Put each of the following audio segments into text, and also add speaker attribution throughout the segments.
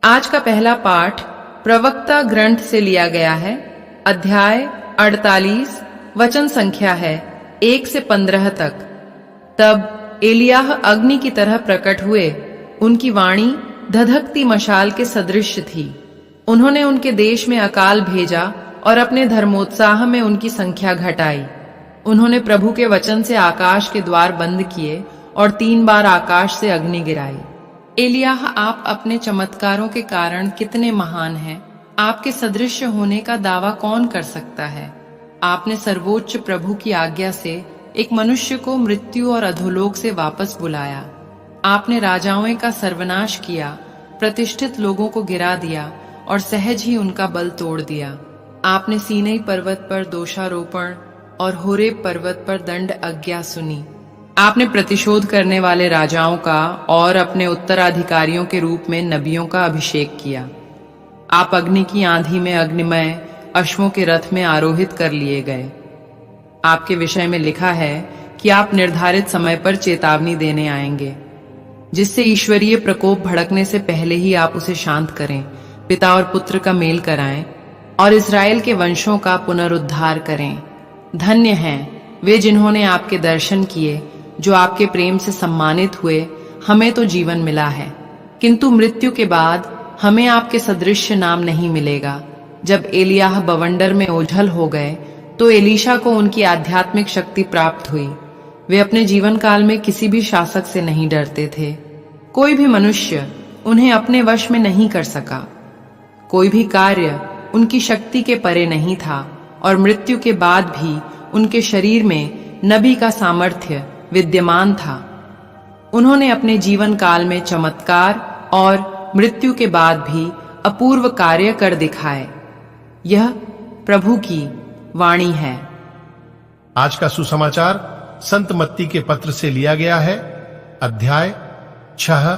Speaker 1: आज का पहला पाठ प्रवक्ता ग्रंथ से लिया गया है। अध्याय 48, वचन संख्या है 1 से 15 तक। तब एलियाह अग्नि की तरह प्रकट हुए। उनकी वाणी धधकती मशाल के सदृश थी। उन्होंने उनके देश में अकाल भेजा और अपने धर्मोत्साह में उनकी संख्या घटाई। उन्होंने प्रभु के वचन से आकाश के द्वार बंद किए और 3 बार आकाश से अग्नि गिराई। एलियाह, आप अपने चमत्कारों के कारण कितने महान हैं। आपके सदृश होने का दावा कौन कर सकता है। आपने सर्वोच्च प्रभु की आज्ञा से एक मनुष्य को मृत्यु और अधोलोक से वापस बुलाया। आपने राजाओं का सर्वनाश किया, प्रतिष्ठित लोगों को गिरा दिया और सहज ही उनका बल तोड़ दिया। आपने सीनै पर्वत पर दोषारोपण और होरेब पर्वत पर दंड आज्ञा सुनी। आपने प्रतिशोध करने वाले राजाओं का और अपने उत्तराधिकारियों के रूप में नबियों का अभिषेक किया। आप अग्नि की आंधी में अग्निमय अश्वों के रथ में आरोहित कर लिए गए। आपके विषय में लिखा है कि आप निर्धारित समय पर चेतावनी देने आएंगे, जिससे ईश्वरीय प्रकोप भड़कने से पहले ही आप उसे शांत करें, पिता और पुत्र का मेल कराएं और इस्राएल के वंशों का पुनरुद्धार करें। धन्य हैं वे जिन्होंने आपके दर्शन किए, जो आपके प्रेम से सम्मानित हुए। हमें तो जीवन मिला है, किंतु मृत्यु के बाद हमें आपके सदृश नाम नहीं मिलेगा। जब एलियाह बवंडर में ओझल हो गए तो एलीशा को उनकी आध्यात्मिक शक्ति प्राप्त हुई। वे अपने जीवन काल में किसी भी शासक से नहीं डरते थे। कोई भी मनुष्य उन्हें अपने वश में नहीं कर सका। कोई भी कार्य उनकी शक्ति के परे नहीं था और मृत्यु के बाद भी उनके शरीर में नबी का सामर्थ्य विद्यमान था। उन्होंने अपने जीवन काल में चमत्कार और मृत्यु के बाद भी अपूर्व कार्य कर दिखाए। यह प्रभु की वाणी है।
Speaker 2: आज का सुसमाचार संत मत्ती के पत्र से लिया गया है। अध्याय 6,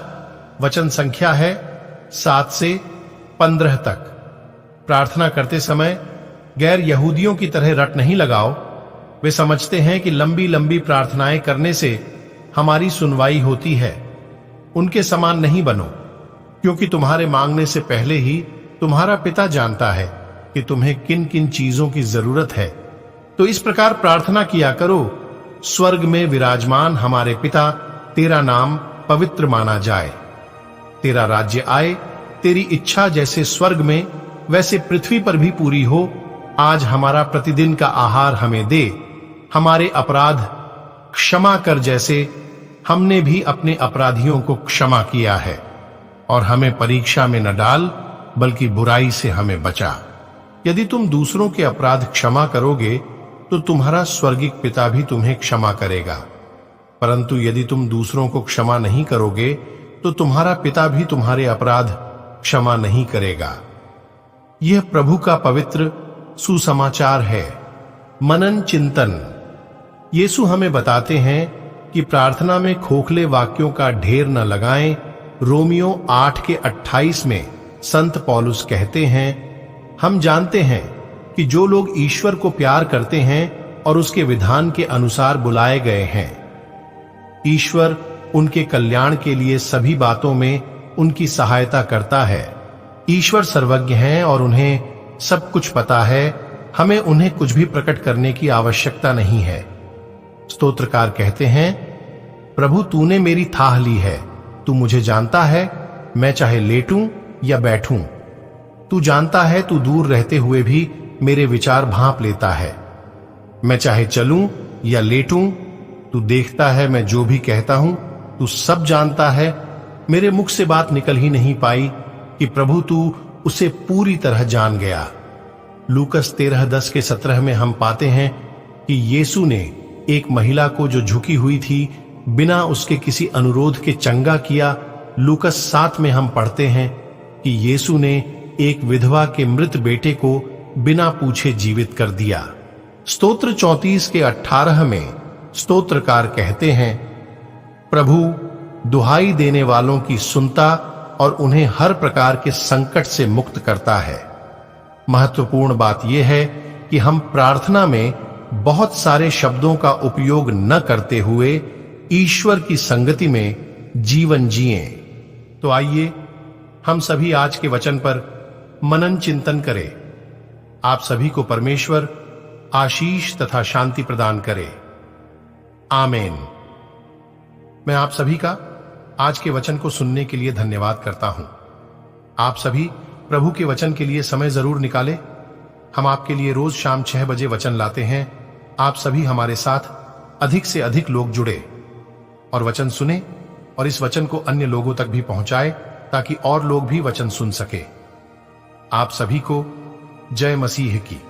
Speaker 2: वचन संख्या है 7 से 15 तक। प्रार्थना करते समय गैर यहूदियों की तरह रट नहीं लगाओ। वे समझते हैं कि लंबी लंबी प्रार्थनाएं करने से हमारी सुनवाई होती है। उनके समान नहीं बनो, क्योंकि तुम्हारे मांगने से पहले ही तुम्हारा पिता जानता है कि तुम्हें किन किन चीजों की जरूरत है। तो इस प्रकार प्रार्थना किया करो, स्वर्ग में विराजमान हमारे पिता, तेरा नाम पवित्र माना जाए। तेरा राज्य आए, तेरी इच्छा जैसे स्वर्ग में वैसे पृथ्वी पर भी पूरी हो। आज हमारा प्रतिदिन का आहार हमें दे। हमारे अपराध क्षमा कर, जैसे हमने भी अपने अपराधियों को क्षमा किया है। और हमें परीक्षा में न डाल, बल्कि बुराई से हमें बचा। यदि तुम दूसरों के अपराध क्षमा करोगे तो तुम्हारा स्वर्गिक पिता भी तुम्हें क्षमा करेगा। परंतु यदि तुम दूसरों को क्षमा नहीं करोगे तो तुम्हारा पिता भी तुम्हारे अपराध क्षमा नहीं करेगा। यह प्रभु का पवित्र सुसमाचार है। मनन चिंतन। यीशु हमें बताते हैं कि प्रार्थना में खोखले वाक्यों का ढेर न लगाएं। रोमियो 8:28 में संत पौलुस कहते हैं, हम जानते हैं कि जो लोग ईश्वर को प्यार करते हैं और उसके विधान के अनुसार बुलाए गए हैं, ईश्वर उनके कल्याण के लिए सभी बातों में उनकी सहायता करता है। ईश्वर सर्वज्ञ हैं और उन्हें सब कुछ पता है। हमें उन्हें कुछ भी प्रकट करने की आवश्यकता नहीं है। स्तोत्रकार कहते हैं, प्रभु तूने मेरी थाह ली है। तू मुझे जानता है, मैं चाहे लेटूं या बैठूं। तू जानता है, तू दूर रहते हुए भी मेरे विचार भांप लेता है। मैं चाहे चलूं या लेटूं, तू देखता है मैं जो भी कहता हूं। तू सब जानता है। मेरे मुख से बात निकल ही नहीं पाई कि प्रभु तू उसे पूरी तरह जान गया। लूकस 13:10-17 में हम पाते हैं कि यीशु ने एक महिला को जो झुकी हुई थी बिना उसके किसी अनुरोध के चंगा किया। लूकस 7 में हम पढ़ते हैं कि यीशु ने एक विधवा के मृत बेटे को बिना पूछे जीवित कर दिया। स्तोत्र 34:18 में स्तोत्रकार कहते हैं, प्रभु दुहाई देने वालों की सुनता और उन्हें हर प्रकार के संकट से मुक्त करता है। महत्वपूर्ण बात यह है कि हम प्रार्थना में बहुत सारे शब्दों का उपयोग न करते हुए ईश्वर की संगति में जीवन जिएं। तो आइए हम सभी आज के वचन पर मनन चिंतन करें। आप सभी को परमेश्वर आशीष तथा शांति प्रदान करे। आमीन। मैं आप सभी का आज के वचन को सुनने के लिए धन्यवाद करता हूं। आप सभी प्रभु के वचन के लिए समय जरूर निकालें। हम आपके लिए रोज शाम 6 बजे वचन लाते हैं। आप सभी हमारे साथ अधिक से अधिक लोग जुड़े और वचन सुने और इस वचन को अन्य लोगों तक भी पहुंचाए ताकि और लोग भी वचन सुन सके। आप सभी को जय मसीह की।